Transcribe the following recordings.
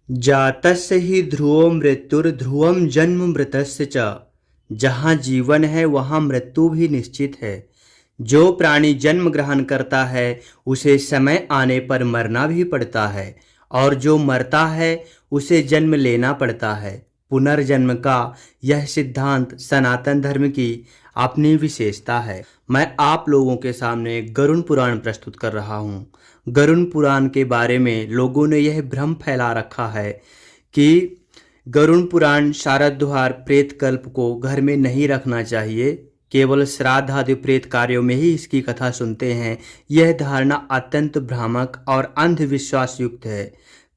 जातस्य हि ध्रुवो मृत्युर्ध्रुवं जन्म मृतस्य च। जहाँ जीवन है वहाँ मृत्यु भी निश्चित है। जो प्राणी जन्म ग्रहण करता है उसे समय आने पर मरना भी पड़ता है, और जो मरता है उसे जन्म लेना पड़ता है। पुनर्जन्म का यह सिद्धांत सनातन धर्म की अपनी विशेषता है। मैं आप लोगों के सामने गरुड़ पुराण प्रस्तुत कर रहा हूँ। गरुड़ पुराण के बारे में लोगों ने यह भ्रम फैला रखा है कि गरुड़ पुराण शारद्वार प्रेत कल्प को घर में नहीं रखना चाहिए, केवल श्राद्ध आदि प्रेत कार्यों में ही इसकी कथा सुनते हैं। यह धारणा अत्यंत भ्रामक और अंधविश्वास युक्त है।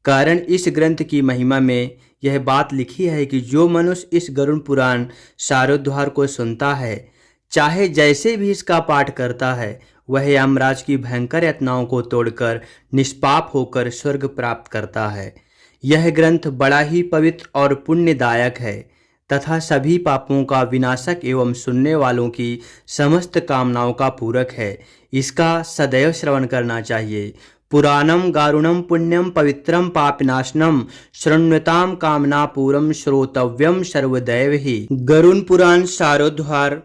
कारण इस ग्रंथ की महिमा में यह बात लिखी है कि जो मनुष्य इस गरुड़ पुराण शारद्वार को सुनता है, चाहे जैसे भी इसका पाठ करता है, वह यमराज की भयंकर यातनाओं को तोड़कर निष्पाप होकर स्वर्ग प्राप्त करता है। यह ग्रंथ बड़ा ही पवित्र और पुण्यदायक है तथा सभी पापों का विनाशक एवं सुनने वालों की समस्त कामनाओं का पूरक है। इसका सदैव श्रवण करना चाहिए। पुराणम गारुणम पुण्यम पवित्रम पापनाशनम शृण्वताम कामनापूरम श्रोतव्यम सर्वदैव ही। गरुड़ पुराण शारद्वार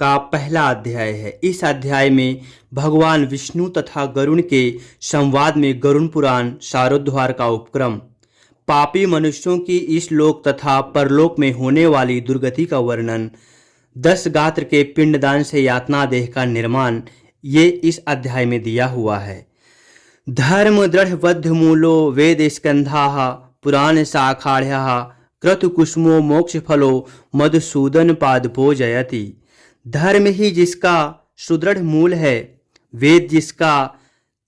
का पहला अध्याय है। इस अध्याय में भगवान विष्णु तथा गरुड़ के संवाद में गरुड़ पुराण शारद्वार का उपक्रम, पापी मनुष्यों की इस लोक तथा परलोक में होने वाली दुर्गति का वर्णन, 10 गात्र के पिंडदान से यातना देह का निर्माण, ये इस अध्याय में दिया हुआ है। धर्म दृढ़ बद्ध मूलो वेद स्कंधा पुराण शाखाढ़ क्रतुकुसुमो मोक्ष फलो मधुसूदन पादपो जयति। धर्म ही जिसका सुदृढ़ मूल है, वेद जिसका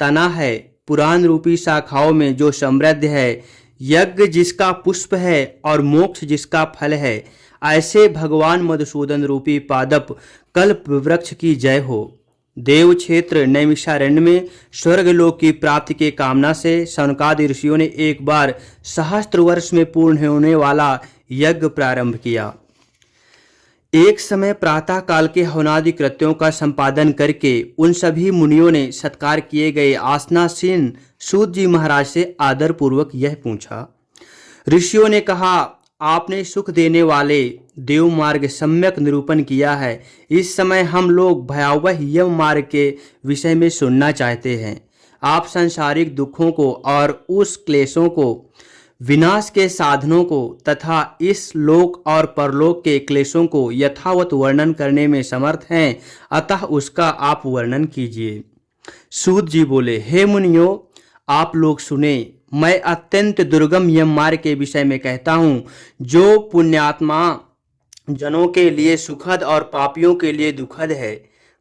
तना है, पुराण रूपी शाखाओं में जो समृद्ध है, यज्ञ जिसका पुष्प है और मोक्ष जिसका फल है, ऐसे भगवान मधुसूदन रूपी पादप कल्प वृक्ष की जय हो। देव क्षेत्र नैमिषारण्य में स्वर्गलोक की प्राप्ति के कामना से सनकादि ऋषियों ने एक बार सहस्त्र वर्ष में पूर्ण होने वाला यज्ञ प्रारंभ किया। एक समय प्रातः काल के हवनादि कृत्यों का संपादन करके उन सभी मुनियों ने सत्कार किए गए आसनासीन सूत जी महाराज से आदर पूर्वक यह पूछा। ऋषियों ने कहा, आपने सुख देने वाले देव मार्ग सम्यक निरूपण किया है। इस समय हम लोग भयावह यम मार्ग के विषय में सुनना चाहते हैं। आप सांसारिक दुखों को और उस क्लेशों को, विनाश के साधनों को तथा इस लोक और परलोक के क्लेशों को यथावत वर्णन करने में समर्थ हैं, अतः उसका आप वर्णन कीजिए। सूत जी बोले, हे मुनियों, आप लोग सुने। मैं अत्यंत दुर्गम यम मार्ग के विषय में कहता हूँ, जो पुण्यात्मा जनों के लिए सुखद और पापियों के लिए दुखद है।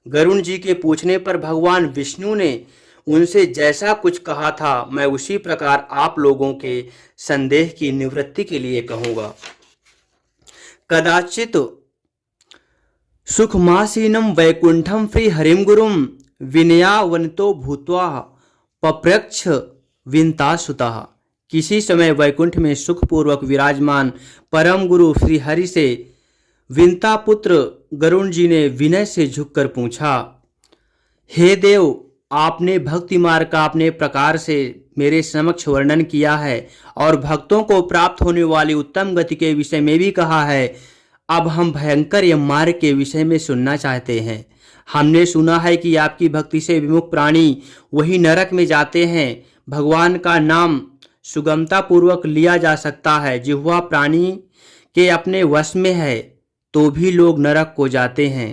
गरुड़ जी के पूछने पर भगवान विष्णु ने उनसे जैसा कुछ कहा था, मैं उसी प्रकार आप लोगों के संदेह की निवृत्ति के लिए कहूँगा। कदाचित सुखमासीनम वैकुंठम श्री हरिम गुरुम विनयावनतो भूत्वा पप्रच्छ विंतासुतः। किसी समय वैकुंठ में सुखपूर्वक विराजमान परम गुरु श्री हरि से विंता पुत्र गरुड़ जी ने विनय से झुककर पूछा, हे देव, आपने भक्ति मार्ग का अपने प्रकार से मेरे समक्ष वर्णन किया है और भक्तों को प्राप्त होने वाली उत्तम गति के विषय में भी कहा है। अब हम भयंकर यम मार्ग के विषय में सुनना चाहते हैं। हमने सुना है कि आपकी भक्ति से विमुख प्राणी वही नरक में जाते हैं। भगवान का नाम सुगमता पूर्वक लिया जा सकता है। जिह्वा प्राणी के अपने वश में है तो भी लोग नरक को जाते हैं।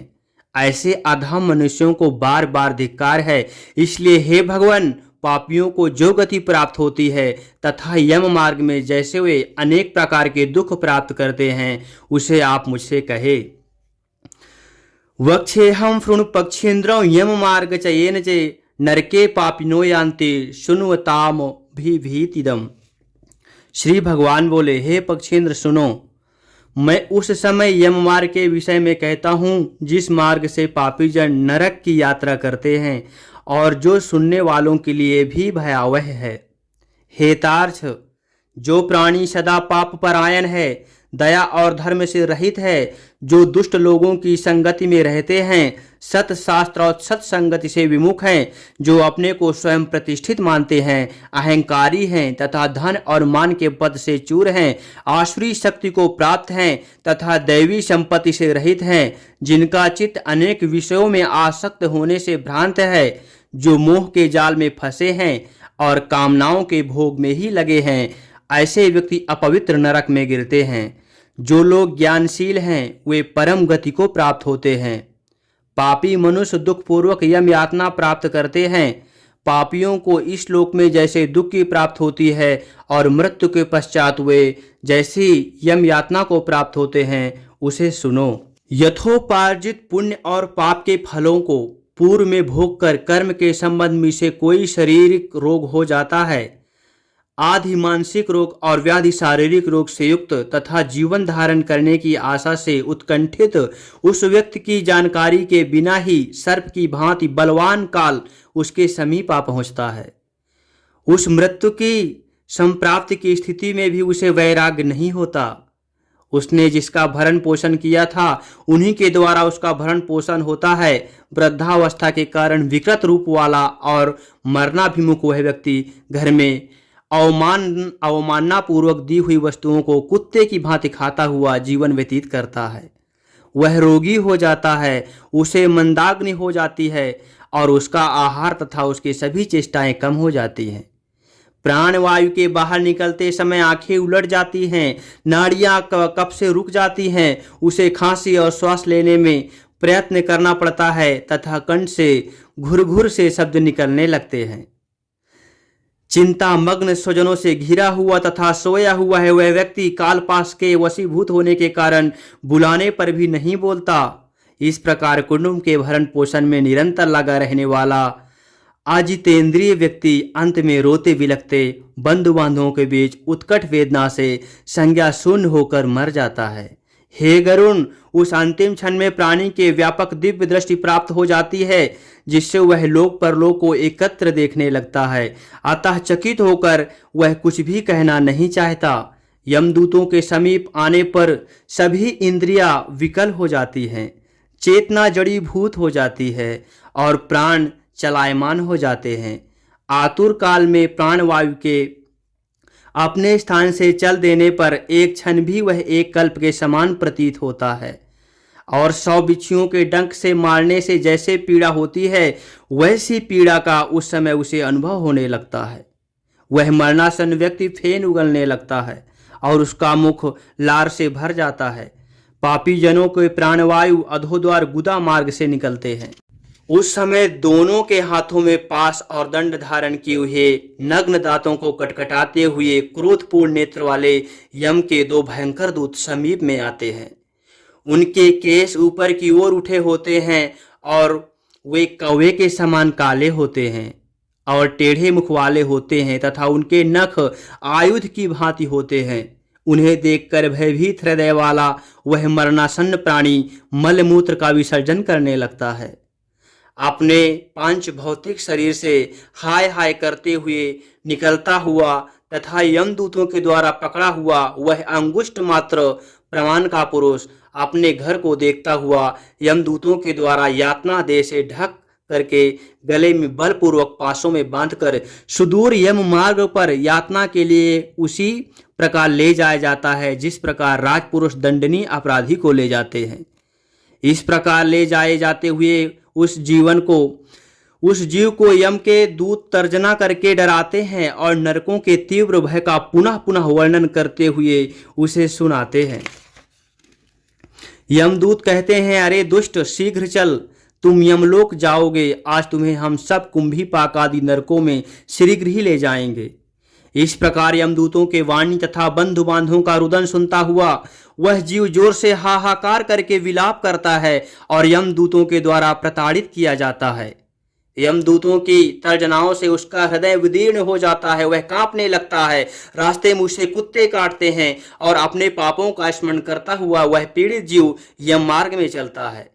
ऐसे अधम मनुष्यों को बार बार धिक्कार है। इसलिए हे भगवान, पापियों को जो गति प्राप्त होती है तथा यम मार्ग में जैसे वे अनेक प्रकार के दुख प्राप्त करते हैं, उसे आप मुझसे कहे। वक्षेहम फृण पक्षेन्द्र यम मार्ग चयेन चे नरके पापिनो यान्ति सुनवताम भी भीतिदम। श्री भगवान बोले, हे पक्षेंद्र सुनो, मैं उस समय यम मार्ग के विषय में कहता हूँ जिस मार्ग से पापी जन नरक की यात्रा करते हैं और जो सुनने वालों के लिए भी भयावह है। हेतार्थ, जो प्राणी सदा पाप परायण है, दया और धर्म से रहित है, जो दुष्ट लोगों की संगति में रहते हैं, सत शास्त्र और सत्संगति से विमुख हैं, जो अपने को स्वयं प्रतिष्ठित मानते हैं, अहंकारी हैं तथा धन और मान के पद से चूर हैं, आसुरी शक्ति को प्राप्त हैं तथा दैवी संपत्ति से रहित हैं, जिनका चित्त अनेक विषयों में आसक्त होने से भ्रांत है, जो मोह के जाल में फंसे हैं और कामनाओं के भोग में ही लगे हैं, ऐसे व्यक्ति अपवित्र नरक में गिरते हैं। जो लोग ज्ञानशील हैं वे परम गति को प्राप्त होते हैं। पापी मनुष्य दुखपूर्वक यम यातना प्राप्त करते हैं। पापियों को इस लोक में जैसे दुख की प्राप्त होती है और मृत्यु के पश्चात वे जैसी यम यातना को प्राप्त होते हैं, उसे सुनो। यथोपार्जित पुण्य और पाप के फलों को पूर्व में भोग कर कर्म के संबंध में से कोई शारीरिक रोग हो जाता है, आधि मानसिक रोग और व्याधि शारीरिक रोग से युक्त तथा जीवन धारण करने की आशा से उत्कंठित उस व्यक्ति की जानकारी के बिना ही सर्प की भांति बलवान काल उसके समीप आ पहुंचता है। उस मृत्यु की संप्राप्ति की स्थिति में भी उसे वैराग्य नहीं होता। उसने जिसका भरण पोषण किया था उन्हीं के द्वारा उसका भरण पोषण होता है। वृद्धावस्था के कारण विकृत रूप वाला और मरणाभिमुख वह व्यक्ति घर में अवमानना पूर्वक दी हुई वस्तुओं को कुत्ते की भांति खाता हुआ जीवन व्यतीत करता है। वह रोगी हो जाता है, उसे मंदाग्नि हो जाती है और उसका आहार तथा उसकी सभी चेष्टाएं कम हो जाती हैं। प्राणवायु के बाहर निकलते समय आंखें उलट जाती हैं, नाड़ियां कफ से रुक जाती हैं, उसे खांसी और श्वास लेने में प्रयत्न करना पड़ता है तथा कंठ से घुर-घुर से शब्द निकलने लगते हैं। चिंता मग्न स्वजनों से घिरा हुआ तथा सोया हुआ है वह व्यक्ति कालपाश के वशीभूत होने के कारण बुलाने पर भी नहीं बोलता। इस प्रकार कुटुंब के भरण पोषण में निरंतर लगा रहने वाला अजितेंद्रिय व्यक्ति अंत में रोते बिलखते बंधु बांधवों के बीच उत्कट वेदना से संज्ञा शून्य होकर मर जाता है। हे गरुण, उस अंतिम क्षण में प्राणी के व्यापक दिव्य दृष्टि प्राप्त हो जाती है, जिससे वह लोक परलोक को एकत्र देखने लगता है। अतः चकित होकर वह कुछ भी कहना नहीं चाहता। यमदूतों के समीप आने पर सभी इंद्रियां विकल हो जाती हैं, चेतना जड़ीभूत हो जाती है और प्राण चलायमान हो जाते हैं। आतुर काल में प्राणवायु के अपने स्थान से चल देने पर एक क्षण भी वह एक कल्प के समान प्रतीत होता है और 100 बिच्छुओं के डंक से मारने से जैसे पीड़ा होती है वैसी पीड़ा का उस समय उसे अनुभव होने लगता है। वह मरणासन व्यक्ति फेन उगलने लगता है और उसका मुख लार से भर जाता है। पापी जनों के प्राणवायु अधोद्वार गुदा मार्ग से निकलते हैं। उस समय दोनों के हाथों में पास और दंड धारण किए हुए नग्न दांतों को कटकटाते हुए क्रोधपूर्ण नेत्र वाले यम के 2 भयंकर दूत समीप में आते हैं। उनके केस ऊपर की ओर उठे होते हैं और वे कौवे के समान काले होते हैं और टेढ़े मुख वाले होते हैं तथा उनके नख आयुध की भांति होते हैं। उन्हें देखकर भयभीत हृदय वाला वह मरणासन्न प्राणी मलमूत्र का विसर्जन करने लगता है। अपने पांच भौतिक शरीर से हाय हाय करते हुए निकलता हुआ तथा यमदूतों के द्वारा पकड़ा हुआ वह अंगुष्ठ मात्र प्रमाण का पुरुष अपने घर को देखता हुआ यमदूतों के द्वारा यातना देह से ढक करके गले में बलपूर्वक पासों में बांधकर सुदूर यम मार्ग पर यातना के लिए उसी प्रकार ले जाया जाता है जिस प्रकार राजपुरुष दंडनीय अपराधी को ले जाते हैं। इस प्रकार ले जाए जाते हुए उस जीव को यम के दूत तर्जना करके डराते हैं और नरकों के तीव्र भय का पुनः पुनः वर्णन करते हुए उसे सुनाते हैं। यमदूत कहते हैं, अरे दुष्ट, शीघ्र चल, तुम यमलोक जाओगे। आज तुम्हें हम सब कुंभीपाक आदि नरकों में शीघ्र ही ले जाएंगे। इस प्रकार यमदूतों के वाणी तथा बंधु बांधवों का रुदन सुनता हुआ वह जीव जोर से हाहाकार करके विलाप करता है और यमदूतों के द्वारा प्रताड़ित किया जाता है। यमदूतों की तर्जनाओं से उसका हृदय विदीर्ण हो जाता है, वह कांपने लगता है। रास्ते में उसे कुत्ते काटते हैं और अपने पापों का स्मरण करता हुआ वह पीड़ित जीव यम मार्ग में चलता है।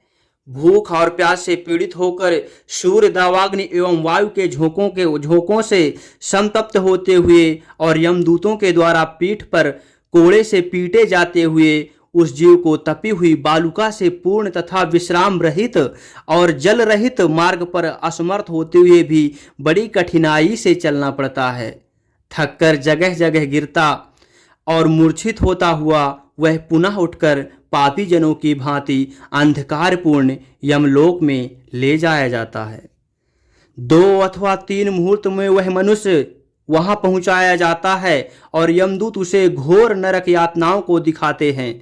भूख और प्यास से पीड़ित होकर सूर्य, दावाग्नि एवं वायु के झोंकों से संतप्त होते हुए और यमदूतों के द्वारा पीठ पर कोड़े से पीटे जाते हुए उस जीव को तपी हुई बालुका से पूर्ण तथा विश्राम रहित और जल रहित मार्ग पर असमर्थ होते हुए भी बड़ी कठिनाई से चलना पड़ता है। थककर जगह जगह गिरता और मूर्छित होता हुआ वह पुनः उठकर पापी जनों की भांति अंधकारपूर्ण यमलोक में ले जाया जाता है। 2 अथवा 3 मुहूर्त में वह मनुष्य वहां पहुंचाया जाता है और यमदूत उसे घोर नरक यातनाओं को दिखाते हैं।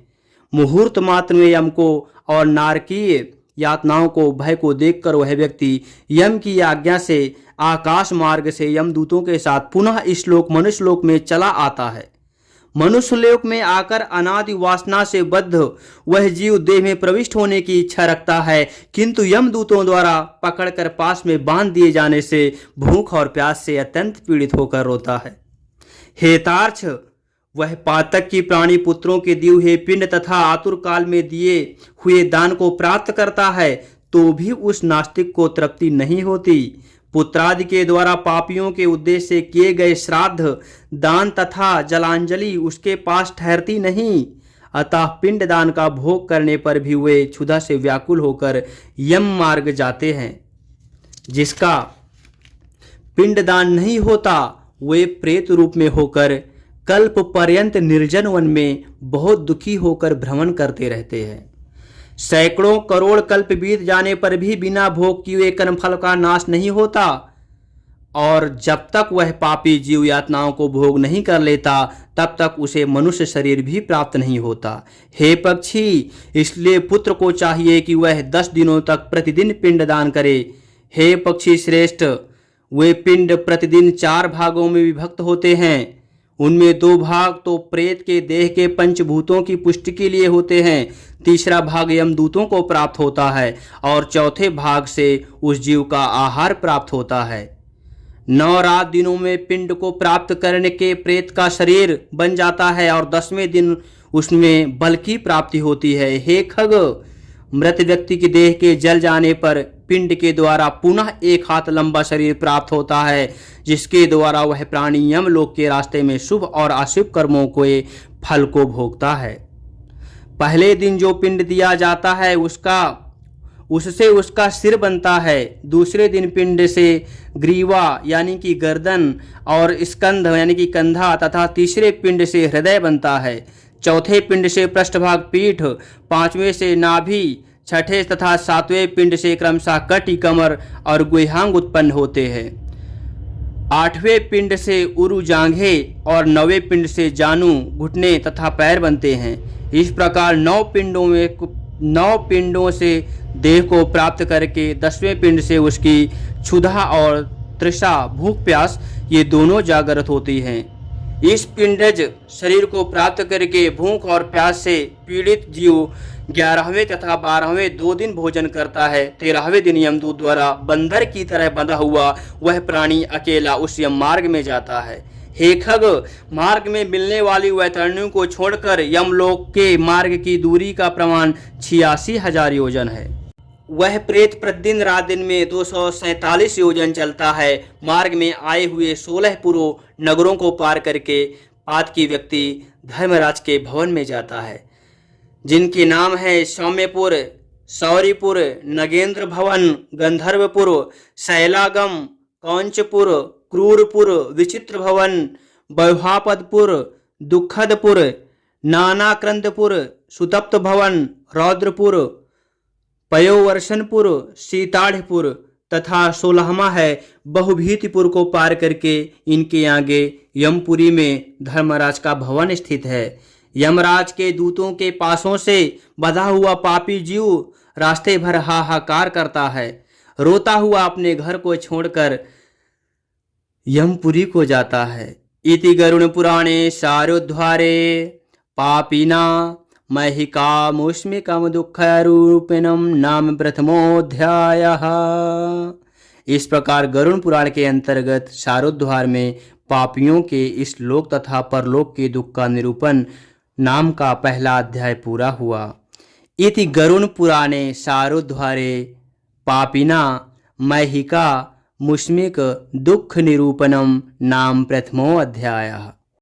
मुहूर्त मात्र में यम को और नारकीय यातनाओं को भय को देखकर वह व्यक्ति यम की आज्ञा से आकाश मार्ग से यमदूतों के साथ पुनः इस लोक मनुष्य लोक में चला आता है। मनुष्य लोक में आकर अनादि वासना से बद्ध वह जीव देह में प्रविष्ट होने की इच्छा रखता है, किंतु यमदूतों द्वारा पकड़कर पास में बांध दिए जाने से भूख और प्यास से अत्यंत पीड़ित होकर रोता है। हेतार्थ वह पातक की प्राणी पुत्रों के दिए हुए पिंड तथा आतुर काल में दिए हुए दान को प्राप्त करता है तो भी उस नास्तिक को तृप्ति नहीं होती। पुत्रादि के द्वारा पापियों के उद्देश्य से किए गए श्राद्ध दान तथा जलांजलि उसके पास ठहरती नहीं, अतः पिंड दान का भोग करने पर भी वे क्षुधा से व्याकुल होकर यम मार्ग जाते हैं। जिसका पिंड दान नहीं होता वे प्रेत रूप में होकर कल्प पर्यंत निर्जन वन में बहुत दुखी होकर भ्रमण करते रहते हैं। सैकड़ों करोड़ कल्प बीत जाने पर भी बिना भोग किए कर्मफल का नाश नहीं होता और जब तक वह पापी जीव यातनाओं को भोग नहीं कर लेता तब तक उसे मनुष्य शरीर भी प्राप्त नहीं होता। हे पक्षी, इसलिए पुत्र को चाहिए कि वह 10 दिनों तक प्रतिदिन पिंड दान करे। हे पक्षी श्रेष्ठ, वे पिंड प्रतिदिन 4 भागों में विभक्त होते हैं। उनमें 2 भाग तो प्रेत के देह के पंचभूतों की पुष्टि के लिए होते हैं, तीसरा भाग यमदूतों को प्राप्त होता है और चौथे भाग से उस जीव का आहार प्राप्त होता है। 9 रात दिनों में पिंड को प्राप्त करने के प्रेत का शरीर बन जाता है और 10वें दिन उसमें बल की प्राप्ति होती है। हे खग, मृत व्यक्ति के देह के जल जाने पर पिंड के द्वारा पुनः 1 हाथ लंबा शरीर प्राप्त होता है, जिसके द्वारा वह प्राणी यमलोक के रास्ते में शुभ और अशुभ कर्मों के फल को भोगता है। पहले दिन जो पिंड दिया जाता है उससे उसका सिर बनता है। दूसरे दिन पिंड से ग्रीवा यानी कि गर्दन और स्कंध यानी कि कंधा तथा तीसरे पिंड से हृदय बनता है। चौथे पिंड से पृष्ठभाग पीठ, 5वें से नाभि, 6ठे तथा 7वें पिंड से क्रमशः कटी, कमर और गुहांग उत्पन्न होते हैं। 8वें पिंड से उरु जांघे और 9वें पिंड से जानू, घुटने तथा पैर बनते हैं। इस प्रकार 9 पिंडों से देह को प्राप्त करके 10वें पिंड से उसकी क्षुधा और तृषा भूख प्यास ये दोनों जागृत होती हैं। इस पिंडज शरीर को प्राप्त करके भूख और प्यास से पीड़ित जीव 11वें तथा 12वें 2 दिन भोजन करता है। 13वें दिन यमदूत द्वारा बंदर की तरह बंधा हुआ वह प्राणी अकेला उस यम मार्ग में जाता है। हे खग, मार्ग में मिलने वाली वैतरणियों को छोड़कर यमलोक के मार्ग की दूरी का प्रमाण 86,000 योजन है। वह प्रेत प्रतिदिन रात दिन में 247 योजन चलता है। मार्ग में आए हुए 16 पुरों नगरों को पार करके पातकी व्यक्ति धर्मराज के भवन में जाता है, जिनके नाम है सौम्यपुर, सौरीपुर, नगेंद्र भवन, गंधर्वपुर, शैलागम, कौंचपुर, क्रूरपुर, विचित्र भवन, वैहापदपुर, दुखदपुर, नानाक्रंदपुर, सुतप्त भवन, रौद्रपुर, पयोवर्षणपुर, सीताढ़पुर तथा 16वां है बहुभीतिपुर को पार करके इनके आगे यमपुरी में धर्मराज का भवन स्थित है। यमराज के दूतों के पासों से बंधा हुआ पापी जीव रास्ते भर हाहाकार करता है, रोता हुआ अपने घर को छोड़कर यमपुरी को जाता है। इति गरुड़ पुराणे शारोद्धारे पापिना महिकामुष्मिकं दुःखरूपिणं नाम प्रथमोऽध्यायः। इस प्रकार गरुड़ पुराण के अंतर्गत शारोद्धार में पापियों के इस लोक तथा परलोक के दुख का निरूपण नाम का पहला अध्याय पूरा हुआ। इति गरुड़ पुराणे शारोद्धारे पापिना महिका मुष्मिक दुख निरूपणम नाम प्रथमो अध्यायः।